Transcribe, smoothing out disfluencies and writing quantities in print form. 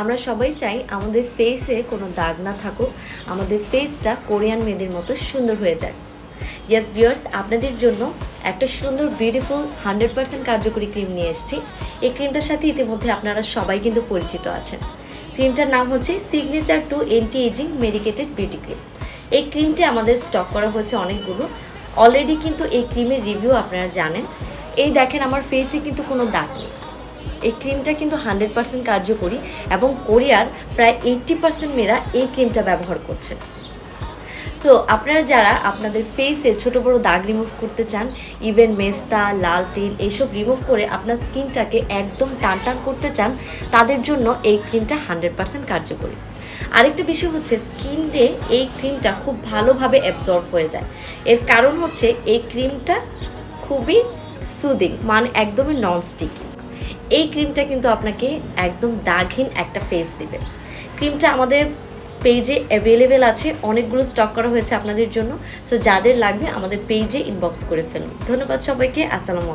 আমরা সবাই চাই আমাদের ফেসে কোনো দাগ না থাকুক, আমাদের ফেসটা কোরিয়ান মেয়েদের মতো সুন্দর হয়ে যায়। ইয়েস ভিউয়ার্স, আপনাদের জন্য একটা সুন্দর বিউটিফুল 100% কার্যকরী ক্রিম নিয়ে এসেছি। এই ক্রিমটার সাথে ইতিমধ্যে আপনারা সবাই কিন্তু পরিচিত আছেন। ক্রিমটার নাম হচ্ছে signature 2 anti aging medicated beauty cream. এই ক্রিমটি আমাদের স্টক করা হয়েছে অনেকগুলো। অলরেডি কিন্তু এই ক্রিমের রিভিউ আপনারা জানেন। এই দেখেন, আমার ফেসে কিন্তু কোনো দাগ নেই। এই ক্রিমটা কিন্তু 100% কার্যকরী এবং কোরিয়ার প্রায় 80% মেয়েরা এই ক্রিমটা ব্যবহার করছেন। সো আপনারা যারা আপনাদের ফেসে ছোটো বড়ো দাগ রিমুভ করতে চান, ইভেন মেস্তা, লাল তিল এইসব রিমুভ করে আপনার স্কিনটাকে একদম টান টান করতে চান, তাদের জন্য এই ক্রিমটা 100% কার্যকরী। আরেকটা বিষয় হচ্ছে, স্কিনে এই ক্রিমটা খুব ভালোভাবে অ্যাবজর্ব হয়ে যায়। এর কারণ হচ্ছে এই ক্রিমটা খুবই সুদিং, মানে একদমই নন স্টিকি। এই ক্রিমটা কিন্তু আপনাকে একদম দাগহীন একটা ফেস দিবে। ক্রিমটা আমাদের পেজে অ্যাভেলেবেল আছে, অনেকগুলো স্টক করা হয়েছে আপনাদের জন্য। সো যাদের লাগবে আমাদের পেজে ইনবক্স করে ফেলুন। ধন্যবাদ সবাইকে। আসসালামু আলাইকুম।